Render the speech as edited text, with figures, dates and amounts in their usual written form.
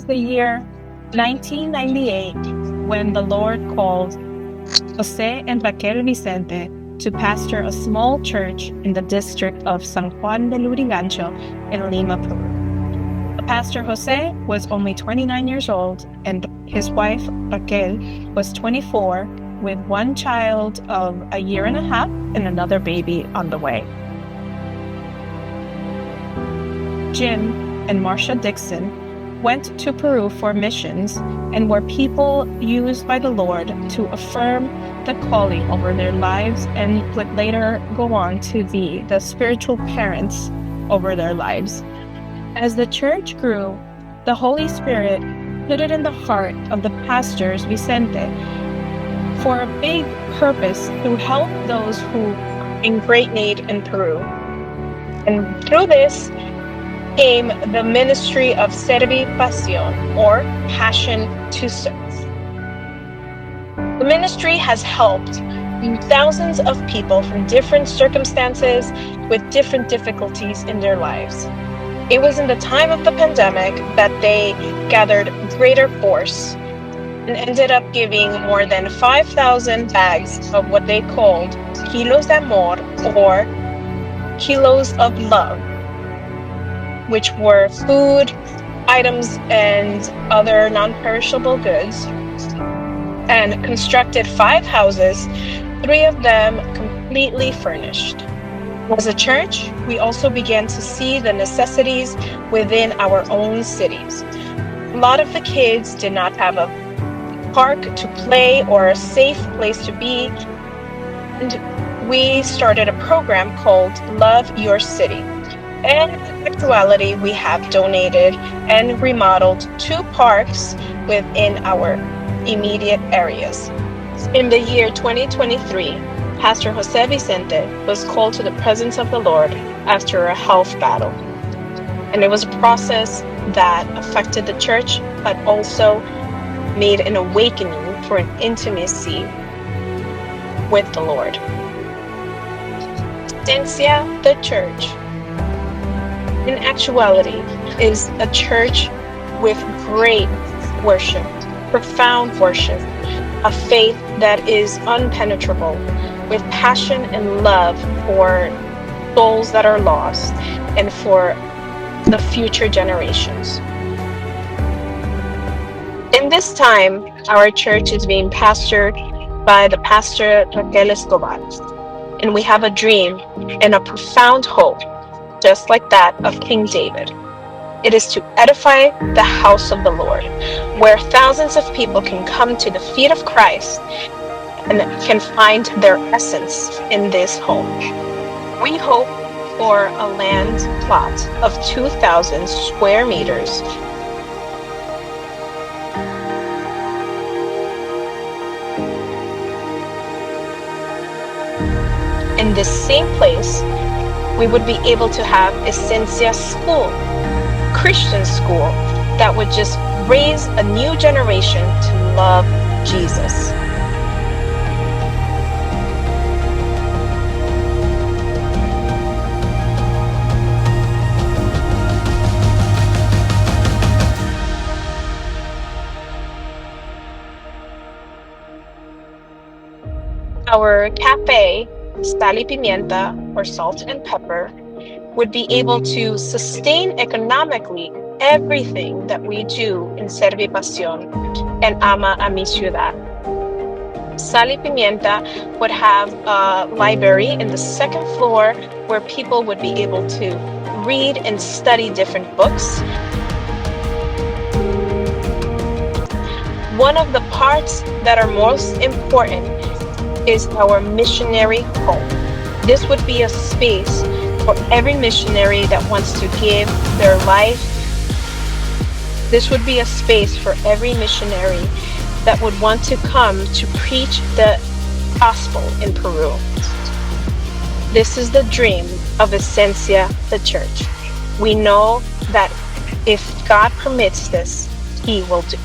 the year 1998 when the Lord called Jose and Raquel Vicente to pastor a small church in the district of San Juan de Lurigancho in Lima, Peru. Pastor Jose was only 29 years old, and his wife Raquel was 24, with one child of a year and a half and another baby on the way. Jim and Marcia Dixon went to Peru for missions and were people used by the Lord to affirm the calling over their lives and would later go on to be the spiritual parents over their lives. As the church grew, the Holy Spirit put it in the heart of the pastors Vicente for a big purpose to help those who are in great need in Peru. And through this came the ministry of Servi Pasión, or Passion to Serve. The ministry has helped thousands of people from different circumstances with different difficulties in their lives. It was in the time of the pandemic that they gathered greater force and ended up giving more than 5,000 bags of what they called kilos de amor, or kilos of love, which were food, items, and other non-perishable goods, and constructed 5 houses, 3 of them completely furnished. As a church, we also began to see the necessities within our own cities. A lot of the kids did not have a park to play or a safe place to be, and we started a program called Love Your City. And in actuality, we have donated and remodeled 2 parks within our immediate areas. In the year 2023, Pastor Jose Vicente was called to the presence of the Lord after a health battle. And it was a process that affected the church, but also made an awakening for an intimacy with the Lord. Esencia, the church, in actuality, is a church with great worship, profound worship, a faith that is unpenetrable, with passion and love for souls that are lost and for the future generations. In this time, our church is being pastored by the pastor Raquel Escobar, and we have a dream and a profound hope, just like that of King David. It is to edify the house of the Lord, where thousands of people can come to the feet of Christ and can find their essence in this home. We hope for a land plot of 2,000 square meters. In this same place, we would be able to have Esencia School, Christian school, that would just raise a new generation to love Jesus. Our cafe, Sal y Pimienta, or Salt and Pepper, would be able to sustain economically everything that we do in Servi Pasión and Ama a Mi Ciudad. Sal y Pimienta would have a library in the 2nd floor where people would be able to read and study different books. One of the parts that are most important is our missionary home. This would be a space for every missionary that wants to give their life. This would be a space for every missionary that would want to come to preach the gospel in Peru. This is the dream of Esencia, the church. We know that if God permits this, He will do.